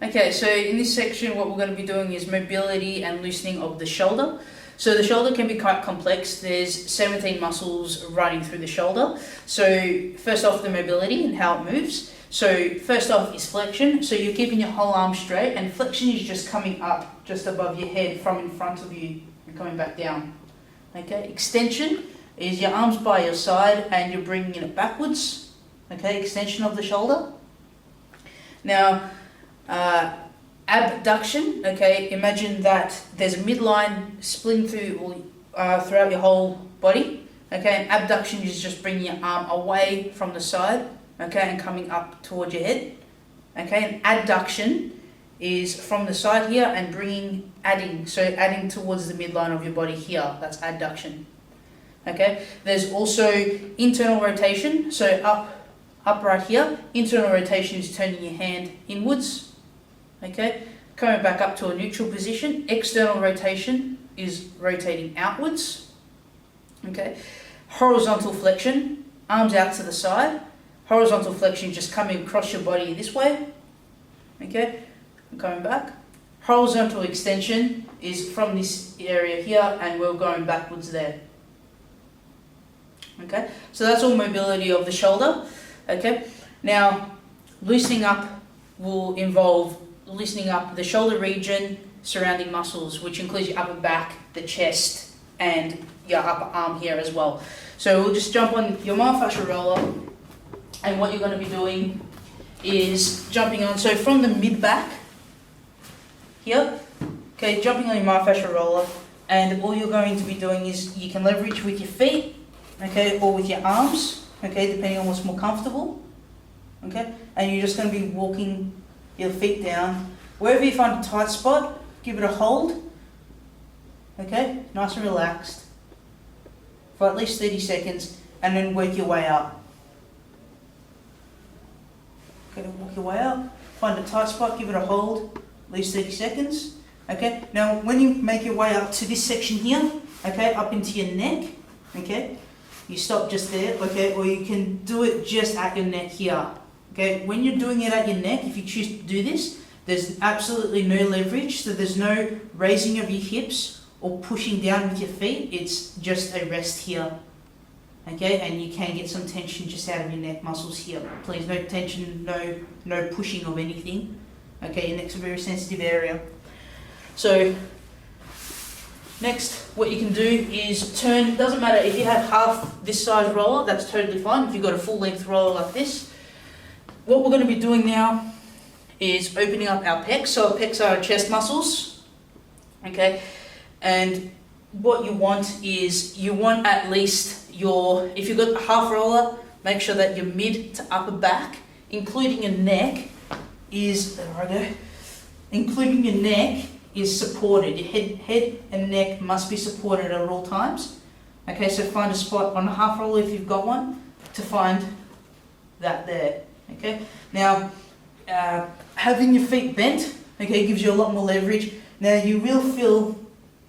Okay, so in this section what we're going to be doing is mobility and loosening of the shoulder. So the shoulder can be quite complex. There's 17 muscles running through the shoulder. So first off, the mobility and how it moves. So first off is flexion. So you're keeping your whole arm straight, and flexion is just coming up just above your head from in front of you and coming back down. Okay, extension is your arms by your side and you're bringing it backwards. Okay, extension of the shoulder. Now, abduction, okay, imagine that there's a midline splitting throughout your whole body, okay, and abduction is just bringing your arm away from the side, okay, and coming up towards your head, okay, and adduction is from the side here and adding towards the midline of your body here, that's adduction, okay. There's also internal rotation, so up right here, internal rotation is turning your hand inwards, okay, coming back up to a neutral position. External rotation is rotating outwards, okay. Horizontal flexion, arms out to the side. Horizontal flexion just coming across your body this way, okay, and coming back. Horizontal extension is from this area here and we're going backwards there, okay. So that's all mobility of the shoulder, okay. Now, loosening up will involve loosening up the shoulder region, surrounding muscles, which includes your upper back, the chest, and your upper arm here as well. So we'll just jump on your myofascial roller, and what you're going to be doing is jumping on, so from the mid-back here, okay, jumping on your myofascial roller, and all you're going to be doing is you can leverage with your feet, okay, or with your arms, okay, depending on what's more comfortable, okay, and you're just going to be walking your feet down. Wherever you find a tight spot, give it a hold, okay, nice and relaxed, for at least 30 seconds, and then work your way up. Okay, walk your way up, find a tight spot, give it a hold, at least 30 seconds, okay. Now, when you make your way up to this section here, okay, up into your neck, okay, you stop just there, okay, or you can do it just at your neck here. Okay, when you're doing it at your neck, if you choose to do this, there's absolutely no leverage, so there's no raising of your hips or pushing down with your feet, it's just a rest here. Okay, and you can get some tension just out of your neck muscles here. Please, no tension, no pushing of anything. Okay, your neck's a very sensitive area. So, next, what you can do is turn, it doesn't matter if you have half this size roller, that's totally fine. If you've got a full length roller like this, what we're going to be doing now is opening up our pecs. So our pecs are our chest muscles, okay, and what you want is, you want at least if you've got a half roller, make sure that your mid to upper back, including your neck, is, including your neck is supported. Your head and neck must be supported at all times, okay, so find a spot on a half roller if you've got one, to find that there. Okay, now having your feet bent, okay, gives you a lot more leverage. Now you will feel,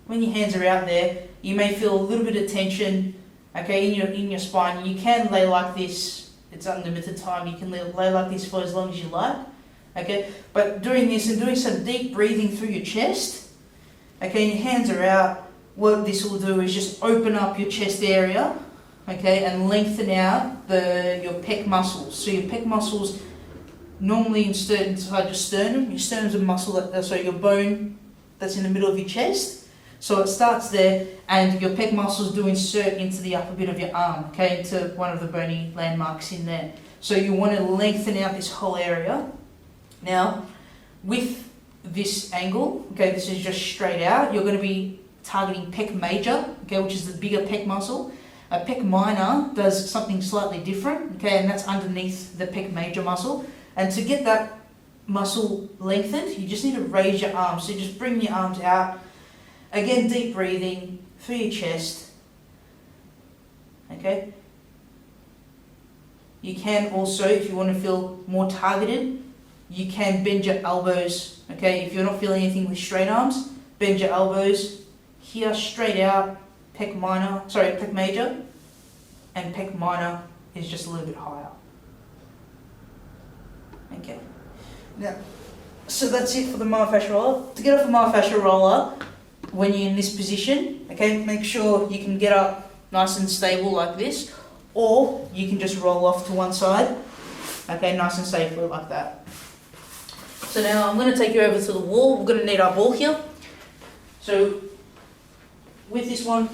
when your hands are out there, you may feel a little bit of tension, okay, in your spine. You can lay like this, it's unlimited time, you can lay like this for as long as you like, okay, but doing this and doing some deep breathing through your chest, okay, and your hands are out, what this will do is just open up your chest area, okay, and lengthen out your pec muscles. So your pec muscles normally inside your sternum. Your sternum's a muscle your bone that's in the middle of your chest. So it starts there, and your pec muscles do insert into the upper bit of your arm, okay, into one of the bony landmarks in there. So you want to lengthen out this whole area. Now, with this angle, okay, this is just straight out, you're going to be targeting pec major, okay, which is the bigger pec muscle. A pec minor does something slightly different, okay, and that's underneath the pec major muscle. And to get that muscle lengthened, you just need to raise your arms. So just bring your arms out. Again, deep breathing through your chest, okay. You can also, if you want to feel more targeted, you can bend your elbows, okay. If you're not feeling anything with straight arms, bend your elbows here, straight out. Pec major, and pec minor is just a little bit higher. Okay. Now, So that's it for the myofascial roller. To get off the myofascial roller, when you're in this position, okay, make sure you can get up nice and stable like this, or you can just roll off to one side, okay, nice and safely like that. So now I'm going to take you over to the wall. We're going to need our ball here. So with this one,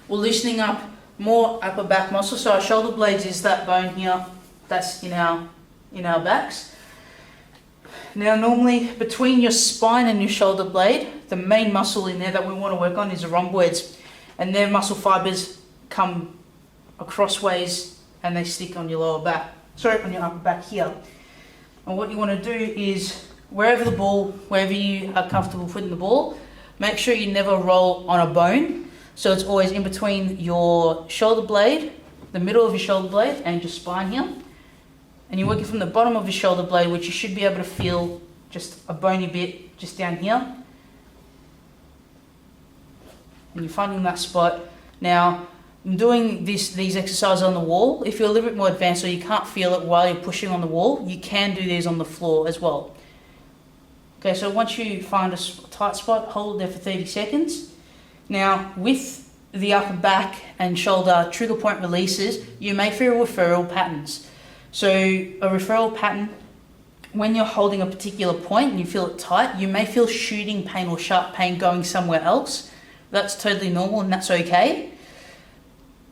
we're loosening up more upper back muscle. So our shoulder blades is that bone here, that's in our backs. Now normally between your spine and your shoulder blade, the main muscle in there that we want to work on is the rhomboids, and their muscle fibers come across ways and they stick on your lower back, on your upper back here. And what you want to do is wherever you are comfortable putting the ball, make sure you never roll on a bone. So it's always in between your shoulder blade, the middle of your shoulder blade and your spine here. And you're working from the bottom of your shoulder blade, which you should be able to feel just a bony bit just down here. And you're finding that spot. Now, I'm doing these exercises on the wall. If you're a little bit more advanced or you can't feel it while you're pushing on the wall, you can do these on the floor as well. Okay, so once you find a tight spot, hold there for 30 seconds. Now, with the upper back and shoulder trigger point releases, you may feel referral patterns. So a referral pattern, when you're holding a particular point and you feel it tight, you may feel shooting pain or sharp pain going somewhere else. That's totally normal and that's okay.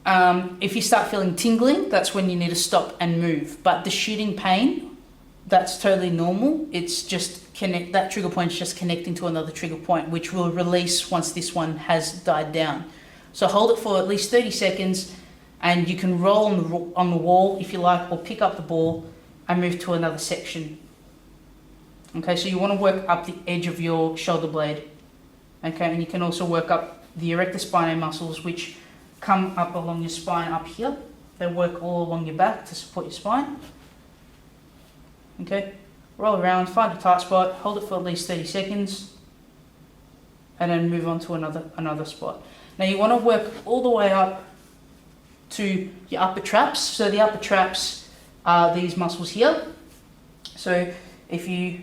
If you start feeling tingling, that's when you need to stop and move. But the shooting pain, that's totally normal. It's just that trigger point is just connecting to another trigger point, which will release once this one has died down. So hold it for at least 30 seconds, and you can roll on the wall if you like, or pick up the ball and move to another section. Okay, so you want to work up the edge of your shoulder blade. Okay, and you can also work up the erector spinae muscles, which come up along your spine up here. They work all along your back to support your spine. Okay, roll around, find a tight spot, hold it for at least 30 seconds, and then move on to another spot. Now you want to work all the way up to your upper traps. So the upper traps are these muscles here. So if you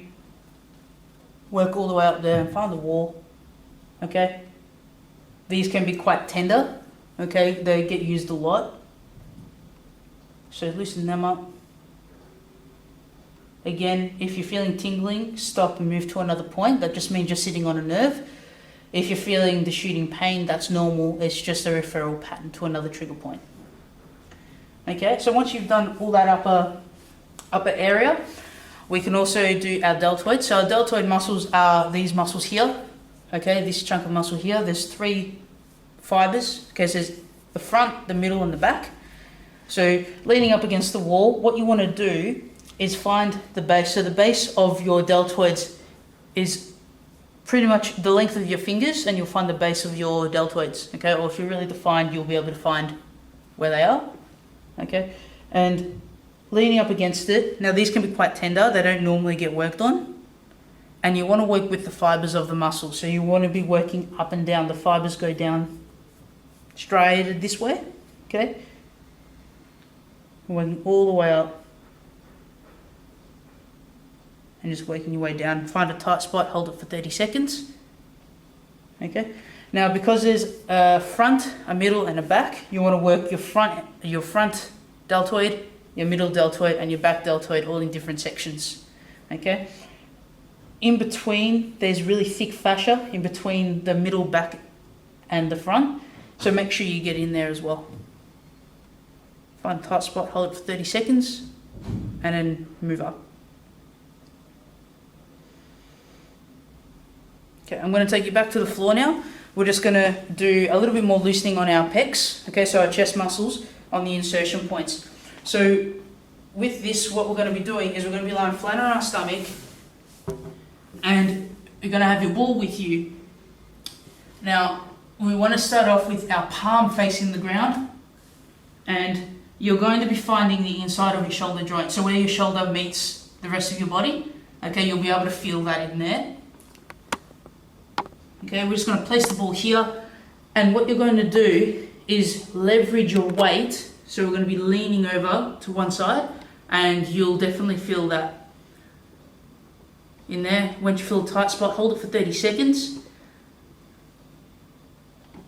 work all the way up there and find the wall, okay, these can be quite tender. Okay, they get used a lot. So loosen them up. Again, if you're feeling tingling, stop and move to another point. That just means you're sitting on a nerve. If you're feeling the shooting pain, that's normal. It's just a referral pattern to another trigger point. Okay, so once you've done all that upper area, we can also do our deltoids. So our deltoid muscles are these muscles here. Okay, this chunk of muscle here. There's 3 fibers. Okay, so there's the front, the middle, and the back. So leaning up against the wall, what you want to do is find the base. So the base of your deltoids is pretty much the length of your fingers, and you'll find the base of your deltoids. Okay, or if you're really defined, you'll be able to find where they are. Okay, and leaning up against it. Now these can be quite tender. They don't normally get worked on. And you want to work with the fibers of the muscle. So you want to be working up and down. The fibers go down striated this way. Okay, working all the way up. And just working your way down. Find a tight spot, hold it for 30 seconds. Okay. Now, because there's a front, a middle, and a back, you want to work your front deltoid, your middle deltoid, and your back deltoid all in different sections. Okay. In between, there's really thick fascia in between the middle, back, and the front. So make sure you get in there as well. Find a tight spot, hold it for 30 seconds, and then move up. Okay, I'm going to take you back to the floor now. We're just going to do a little bit more loosening on our pecs, okay, so our chest muscles on the insertion points. So with this, what we're going to be doing is we're going to be lying flat on our stomach, and you're going to have your ball with you. Now, we want to start off with our palm facing the ground, and you're going to be finding the inside of your shoulder joint, so where your shoulder meets the rest of your body. Okay, you'll be able to feel that in there. Okay, we're just going to place the ball here, and what you're going to do is leverage your weight. So we're going to be leaning over to one side, and you'll definitely feel that in there. Once you feel a tight spot, hold it for 30 seconds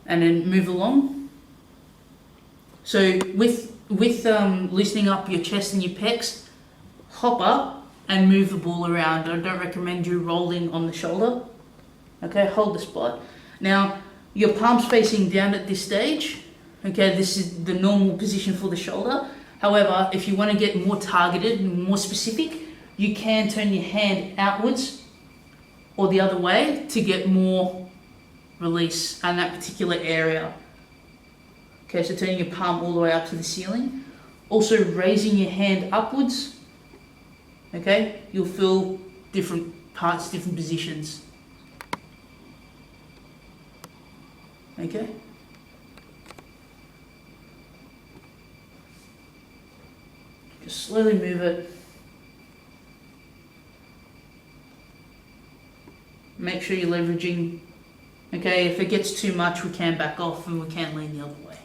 and then move along. So with loosening up your chest and your pecs, hop up and move the ball around. I don't recommend you rolling on the shoulder. Okay, hold the spot. Now, your palm's facing down at this stage. Okay, this is the normal position for the shoulder. However, if you want to get more targeted and more specific, you can turn your hand outwards or the other way to get more release in that particular area. Okay, so turning your palm all the way up to the ceiling. Also raising your hand upwards. Okay, you'll feel different parts, different positions. Okay. Just slowly move it. Make sure you're leveraging. Okay, if it gets too much, we can back off and we can lean the other way.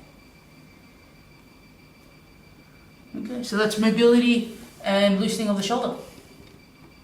Okay, so that's mobility and loosening of the shoulder.